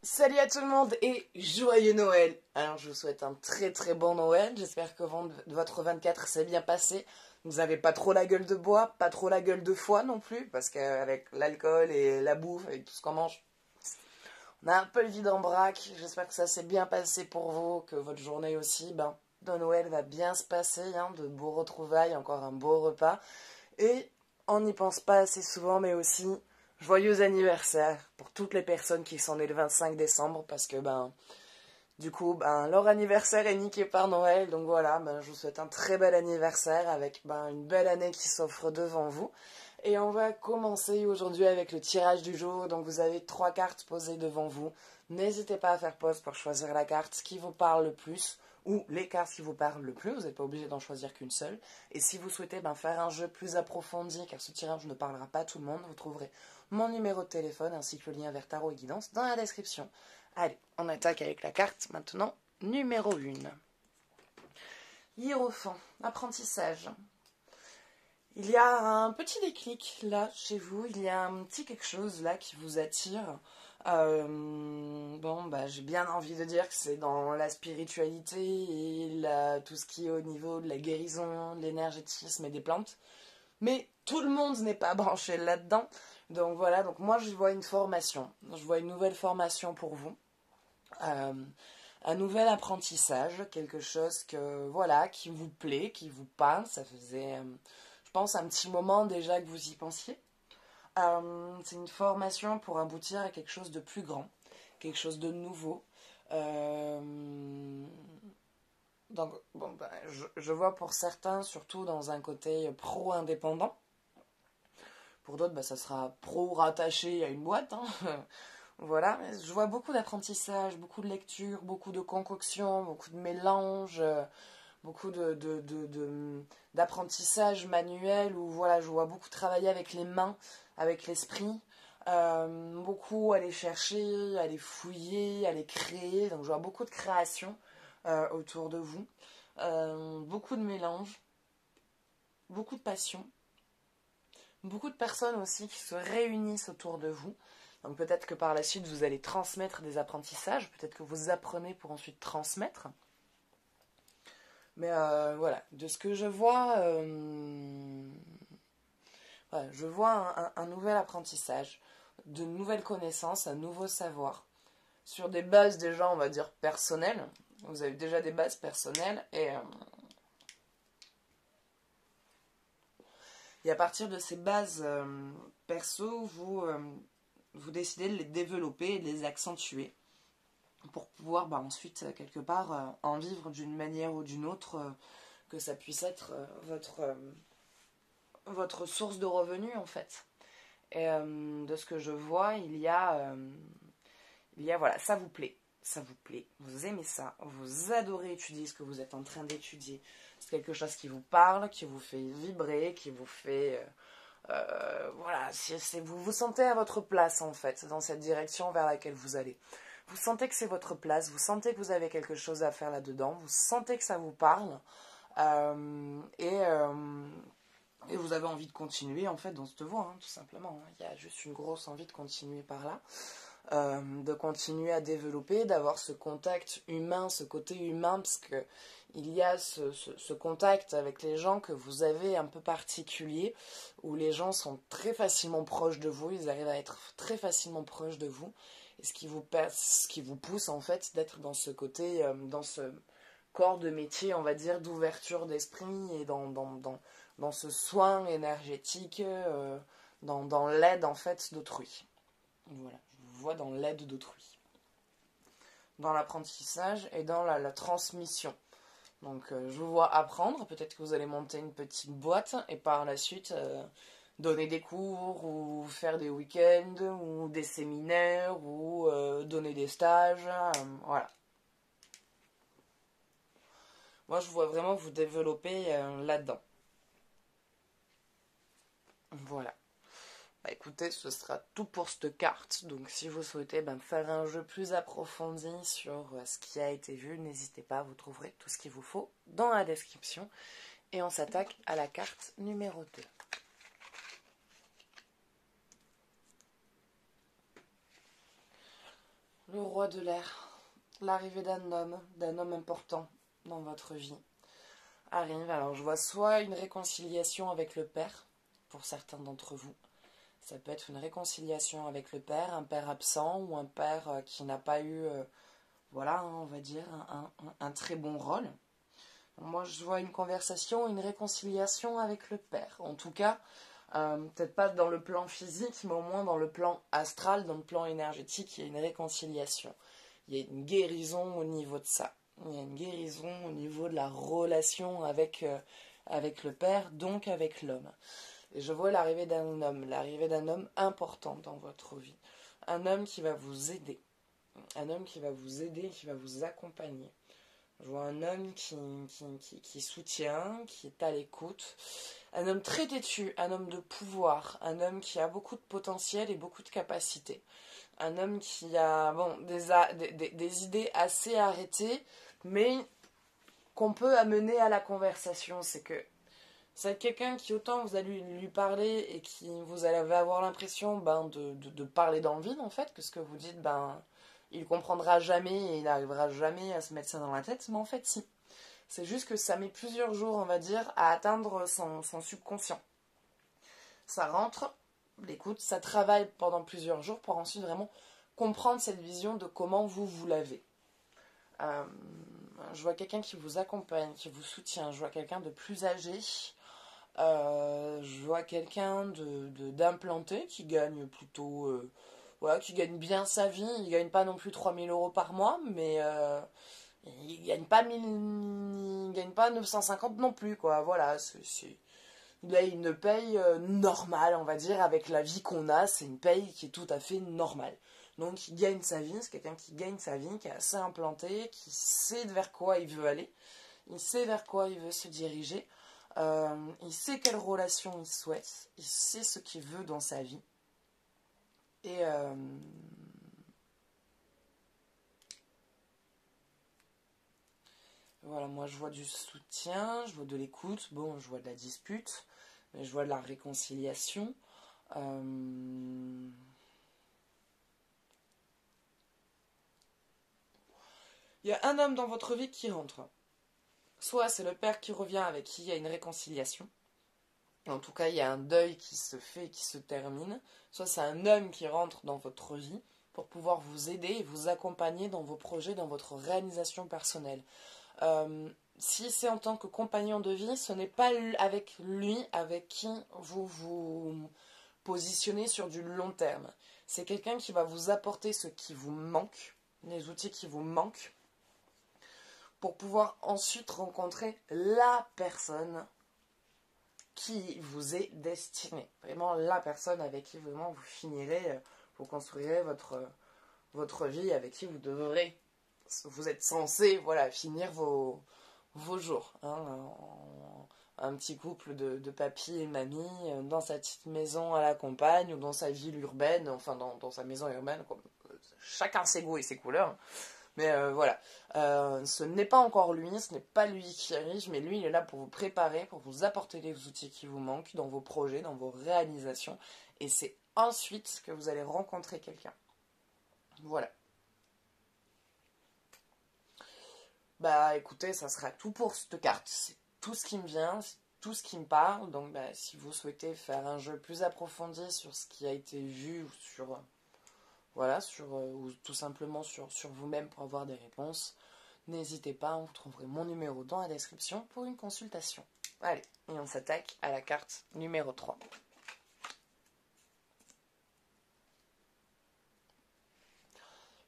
Salut à tout le monde et joyeux Noël. Alors je vous souhaite un très très bon Noël. J'espère que votre 24 s'est bien passé. Vous avez pas trop la gueule de bois, pas trop la gueule de foie non plus, parce qu'avec l'alcool et la bouffe et tout ce qu'on mange, on a un peu le vide en vrac. J'espère que ça s'est bien passé pour vous, que votre journée aussi, de Noël va bien se passer, hein, de beaux retrouvailles, encore un beau repas. Et on n'y pense pas assez souvent, mais aussi joyeux anniversaire pour toutes les personnes qui sont nées le 25 décembre, parce que du coup, leur anniversaire est niqué par Noël. Donc voilà, je vous souhaite un très bel anniversaire avec une belle année qui s'offre devant vous. Et on va commencer aujourd'hui avec le tirage du jour. Donc vous avez 3 cartes posées devant vous. N'hésitez pas à faire pause pour choisir la carte qui vous parle le plus ou les cartes qui vous parlent le plus. Vous n'êtes pas obligé d'en choisir qu'une seule. Et si vous souhaitez faire un jeu plus approfondi, car ce tirage ne parlera pas à tout le monde, vous trouverez mon numéro de téléphone ainsi que le lien vers Tarot et Guidance dans la description. Allez, on attaque avec la carte maintenant numéro 1. Hiérophant, apprentissage. Il y a un petit déclic là chez vous, il y a un petit quelque chose là qui vous attire. J'ai bien envie de dire que c'est dans la spiritualité et tout ce qui est au niveau de la guérison, de l'énergétisme et des plantes. Mais tout le monde n'est pas branché là-dedans. Donc voilà, donc moi je vois une formation. Je vois une nouvelle formation pour vous. Un nouvel apprentissage, quelque chose qui vous plaît, qui vous parle. Ça faisait, je pense, un petit moment déjà que vous y pensiez. C'est une formation pour aboutir à quelque chose de plus grand, quelque chose de nouveau. Donc, je vois pour certains, surtout dans un côté pro-indépendant. Pour d'autres, ça sera pro-rattaché à une boîte. Hein. Voilà, je vois beaucoup d'apprentissage, beaucoup de lecture, beaucoup de concoctions, beaucoup de mélanges, beaucoup d'apprentissage manuel où voilà, je vois beaucoup travailler avec les mains, avec l'esprit, beaucoup aller chercher, aller fouiller, aller créer. Donc je vois beaucoup de création autour de vous, beaucoup de mélange, beaucoup de passion, beaucoup de personnes aussi qui se réunissent autour de vous. Donc peut-être que par la suite, vous allez transmettre des apprentissages, peut-être que vous apprenez pour ensuite transmettre. Mais voilà, de ce que je vois, je vois un nouvel apprentissage, de nouvelles connaissances, un nouveau savoir, sur des bases déjà, on va dire, personnelles. Vous avez déjà des bases personnelles et à partir de ces bases perso, vous décidez de les développer et de les accentuer pour pouvoir ensuite, quelque part, en vivre d'une manière ou d'une autre, que ça puisse être votre source de revenus en fait. Et de ce que je vois, voilà, ça vous plaît. Ça vous plaît, vous aimez ça, vous adorez étudier ce que vous êtes en train d'étudier. C'est quelque chose qui vous parle, qui vous fait vibrer, qui vous fait... voilà, vous vous sentez à votre place en fait, dans cette direction vers laquelle vous allez. Vous sentez que c'est votre place, vous sentez que vous avez quelque chose à faire là-dedans, vous sentez que ça vous parle, et vous avez envie de continuer en fait dans cette voie, hein, tout simplement. Il y a juste une grosse envie de continuer par là. De continuer à développer, d'avoir ce contact humain, ce côté humain, parce que il y a ce contact avec les gens que vous avez un peu particulier, où les gens sont très facilement proches de vous, ils arrivent à être très facilement proches de vous, et ce qui vous pousse en fait d'être dans ce côté, dans ce corps de métier, on va dire, d'ouverture d'esprit, et dans ce soin énergétique, dans l'aide en fait d'autrui. Voilà, je vous vois dans l'aide d'autrui, dans l'apprentissage et dans la transmission. Donc je vous vois apprendre, peut-être que vous allez monter une petite boîte et par la suite donner des cours ou faire des week-ends ou des séminaires ou donner des stages, voilà. Moi je vois vraiment vous développer là-dedans. Voilà. Écoutez, ce sera tout pour cette carte. Donc si vous souhaitez faire un jeu plus approfondi sur ce qui a été vu, n'hésitez pas, vous trouverez tout ce qu'il vous faut dans la description. Et on s'attaque à la carte numéro 2. Le roi de l'air, l'arrivée d'un homme important dans votre vie, arrive. Alors je vois soit une réconciliation avec le père, pour certains d'entre vous. Ça peut être une réconciliation avec le père, un père absent ou un père qui n'a pas eu, voilà, hein, on va dire, un très bon rôle. Moi, je vois une conversation, une réconciliation avec le père. En tout cas, peut-être pas dans le plan physique, mais au moins dans le plan astral, dans le plan énergétique, il y a une réconciliation. Il y a une guérison au niveau de ça. Il y a une guérison au niveau de la relation avec le père, donc avec l'homme. Et je vois l'arrivée d'un homme important dans votre vie. Un homme qui va vous aider. Un homme qui va vous aider, qui va vous accompagner. Je vois un homme qui soutient, qui est à l'écoute. Un homme très têtu, un homme de pouvoir, un homme qui a beaucoup de potentiel et beaucoup de capacités. Un homme qui a des idées assez arrêtées, mais qu'on peut amener à la conversation. C'est quelqu'un qui, autant vous allez lui parler et qui vous allez avoir l'impression de parler dans le vide, en fait, que ce que vous dites, il comprendra jamais et il n'arrivera jamais à se mettre ça dans la tête, mais en fait, si. C'est juste que ça met plusieurs jours, on va dire, à atteindre son subconscient. Ça rentre, l'écoute, ça travaille pendant plusieurs jours pour ensuite vraiment comprendre cette vision de comment vous l'avez. Je vois quelqu'un qui vous accompagne, qui vous soutient. Je vois quelqu'un de plus âgé. Je vois quelqu'un d'implanté qui gagne plutôt... voilà, qui gagne bien sa vie. Il gagne pas non plus 3000 € par mois, mais il gagne pas 950 non plus, quoi. Voilà, il a une paye normale, on va dire, avec la vie qu'on a. C'est une paye qui est tout à fait normale. Donc il gagne sa vie, c'est quelqu'un qui gagne sa vie, qui est assez implanté, qui sait vers quoi il veut aller, il sait vers quoi il veut se diriger, il sait quelle relation il souhaite, il sait ce qu'il veut dans sa vie. Et voilà, moi je vois du soutien, je vois de l'écoute, bon, je vois de la dispute, mais je vois de la réconciliation. Il y a un homme dans votre vie qui rentre. Soit c'est le père qui revient avec qui il y a une réconciliation. En tout cas, il y a un deuil qui se fait, qui se termine. Soit c'est un homme qui rentre dans votre vie pour pouvoir vous aider et vous accompagner dans vos projets, dans votre réalisation personnelle. Si c'est en tant que compagnon de vie, ce n'est pas avec lui avec qui vous vous positionnez sur du long terme. C'est quelqu'un qui va vous apporter ce qui vous manque, les outils qui vous manquent, pour pouvoir ensuite rencontrer la personne qui vous est destinée. Vraiment la personne avec qui vraiment vous finirez, vous construirez votre vie, avec qui vous êtes censé, voilà, finir vos jours. Hein, un petit couple de papy et mamie dans sa petite maison à la campagne ou dans sa ville urbaine, enfin dans sa maison urbaine, quoi. Chacun ses goûts et ses couleurs. Mais voilà, ce n'est pas encore lui, ce n'est pas lui qui arrive, mais lui il est là pour vous préparer, pour vous apporter les outils qui vous manquent dans vos projets, dans vos réalisations, et c'est ensuite que vous allez rencontrer quelqu'un. Voilà. Bah écoutez, ça sera tout pour cette carte, c'est tout ce qui me vient, c'est tout ce qui me parle, donc si vous souhaitez faire un jeu plus approfondi sur ce qui a été vu, ou sur... voilà, ou tout simplement sur vous-même pour avoir des réponses, n'hésitez pas, vous trouverez mon numéro dans la description pour une consultation. Allez, et on s'attaque à la carte numéro 3.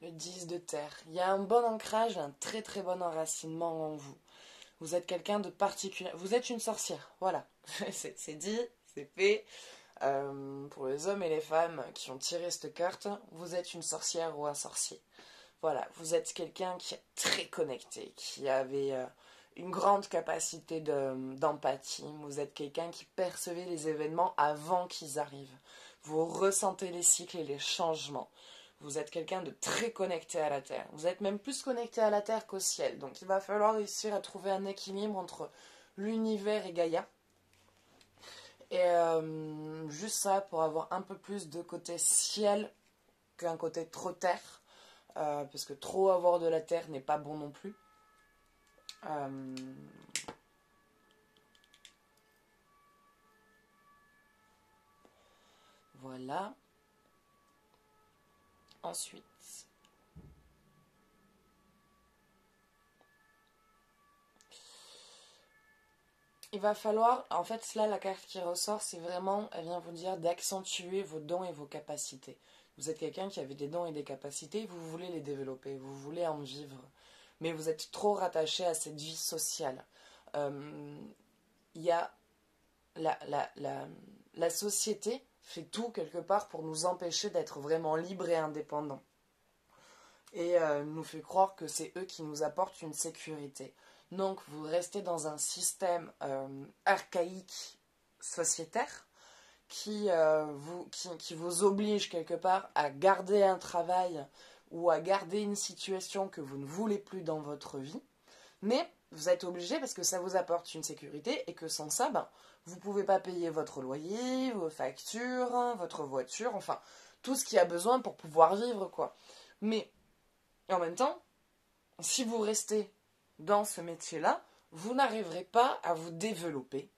Le 10 de terre. Il y a un bon ancrage, un très très bon enracinement en vous. Vous êtes quelqu'un de particulier. Vous êtes une sorcière, voilà. c'est dit, c'est fait. Pour les hommes et les femmes qui ont tiré cette carte, vous êtes une sorcière ou un sorcier. Voilà, vous êtes quelqu'un qui est très connecté, qui avait une grande capacité d'empathie. Vous êtes quelqu'un qui percevait les événements avant qu'ils arrivent. Vous ressentez les cycles et les changements. Vous êtes quelqu'un de très connecté à la Terre. Vous êtes même plus connecté à la Terre qu'au ciel. Donc il va falloir réussir à trouver un équilibre entre l'univers et Gaïa. Et juste ça, pour avoir un peu plus de côté ciel qu'un côté trop terre. parce que trop avoir de la terre n'est pas bon non plus. Euh, voilà. Ensuite, il va falloir, en fait, là, la carte qui ressort, c'est vraiment, elle vient vous dire d'accentuer vos dons et vos capacités. Vous êtes quelqu'un qui avait des dons et des capacités, vous voulez les développer, vous voulez en vivre, mais vous êtes trop rattaché à cette vie sociale. Il y a la société fait tout quelque part pour nous empêcher d'être vraiment libres et indépendants. Et nous fait croire que c'est eux qui nous apportent une sécurité. Donc vous restez dans un système archaïque sociétaire qui vous oblige quelque part à garder un travail ou à garder une situation que vous ne voulez plus dans votre vie. Mais vous êtes obligé parce que ça vous apporte une sécurité et que sans ça, vous ne pouvez pas payer votre loyer, vos factures, votre voiture, enfin, tout ce qu'il y a besoin pour pouvoir vivre, quoi. Mais, en même temps, si vous restez dans ce métier-là, vous n'arriverez pas à vous développer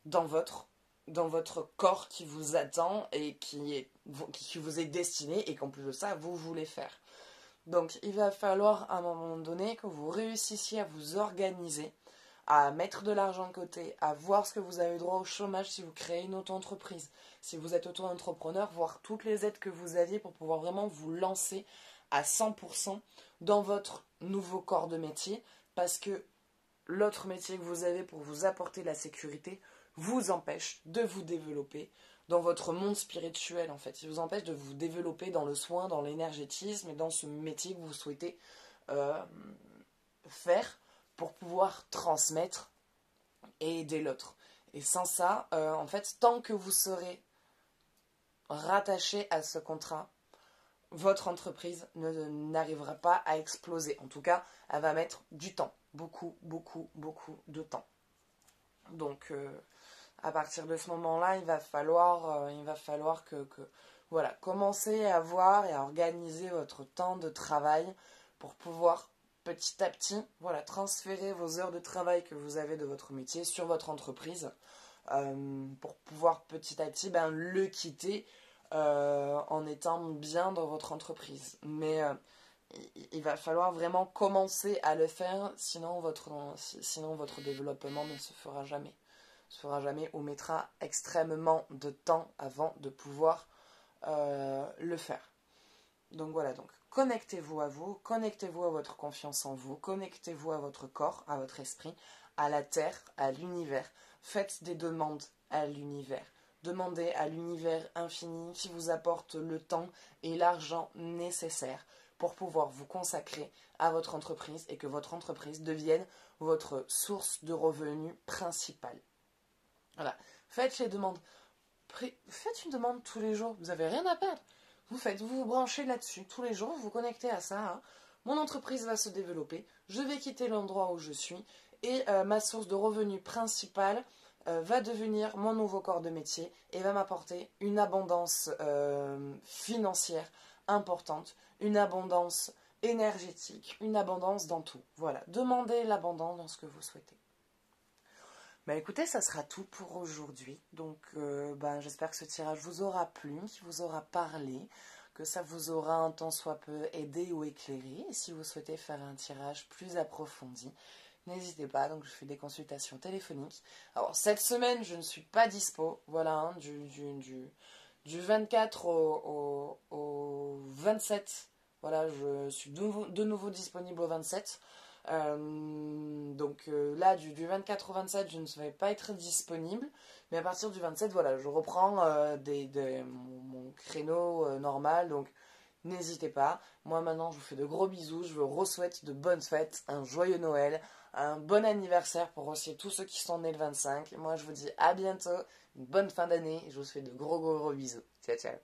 dans votre corps qui vous attend et qui vous est destiné et qu'en plus de ça, vous voulez faire. Donc, il va falloir à un moment donné que vous réussissiez à vous organiser, à mettre de l'argent de côté, à voir ce que vous avez droit au chômage si vous créez une auto-entreprise. Si vous êtes auto-entrepreneur, voir toutes les aides que vous aviez pour pouvoir vraiment vous lancer à 100% dans votre nouveau corps de métier, parce que l'autre métier que vous avez pour vous apporter la sécurité vous empêche de vous développer dans votre monde spirituel, en fait. Il vous empêche de vous développer dans le soin, dans l'énergétisme et dans ce métier que vous souhaitez faire pour pouvoir transmettre et aider l'autre. Et sans ça, en fait, tant que vous serez rattaché à ce contrat, votre entreprise n'arrivera pas à exploser. En tout cas, elle va mettre du temps. Beaucoup, beaucoup, beaucoup de temps. Donc, à partir de ce moment-là, il va falloir que voilà, commencer à voir et à organiser votre temps de travail pour pouvoir petit à petit, voilà, transférer vos heures de travail que vous avez de votre métier sur votre entreprise pour pouvoir petit à petit le quitter en étant bien dans votre entreprise. Mais il va falloir vraiment commencer à le faire, sinon votre développement ne se fera jamais. Ou mettra extrêmement de temps avant de pouvoir le faire. Donc voilà, donc connectez-vous à vous, connectez-vous à votre confiance en vous, connectez-vous à votre corps, à votre esprit, à la terre, à l'univers. Faites des demandes à l'univers. Demandez à l'univers infini qui vous apporte le temps et l'argent nécessaires pour pouvoir vous consacrer à votre entreprise et que votre entreprise devienne votre source de revenus principale. Voilà, faites les demandes. Faites une demande tous les jours, vous n'avez rien à perdre. Vous vous branchez là-dessus tous les jours, vous vous connectez à ça. Hein. Mon entreprise va se développer, je vais quitter l'endroit où je suis et ma source de revenus principale va devenir mon nouveau corps de métier et va m'apporter une abondance financière importante, une abondance énergétique, une abondance dans tout. Voilà, demandez l'abondance dans ce que vous souhaitez. Écoutez, ça sera tout pour aujourd'hui. Donc, j'espère que ce tirage vous aura plu, qu'il vous aura parlé, que ça vous aura un tant soit peu aidé ou éclairé. Et si vous souhaitez faire un tirage plus approfondi, n'hésitez pas. Donc, je fais des consultations téléphoniques. Alors, cette semaine, je ne suis pas dispo. Voilà, hein, du 24 au 27. Voilà, je suis de nouveau disponible au 27. Là, du 24 au 27, je ne vais pas être disponible. Mais à partir du 27, voilà, je reprends mon créneau normal. Donc, n'hésitez pas. Moi, maintenant, je vous fais de gros bisous. Je vous souhaite de bonnes fêtes, un joyeux Noël, un bon anniversaire pour aussi tous ceux qui sont nés le 25. Moi, je vous dis à bientôt, une bonne fin d'année. Je vous fais de gros bisous. Ciao, ciao.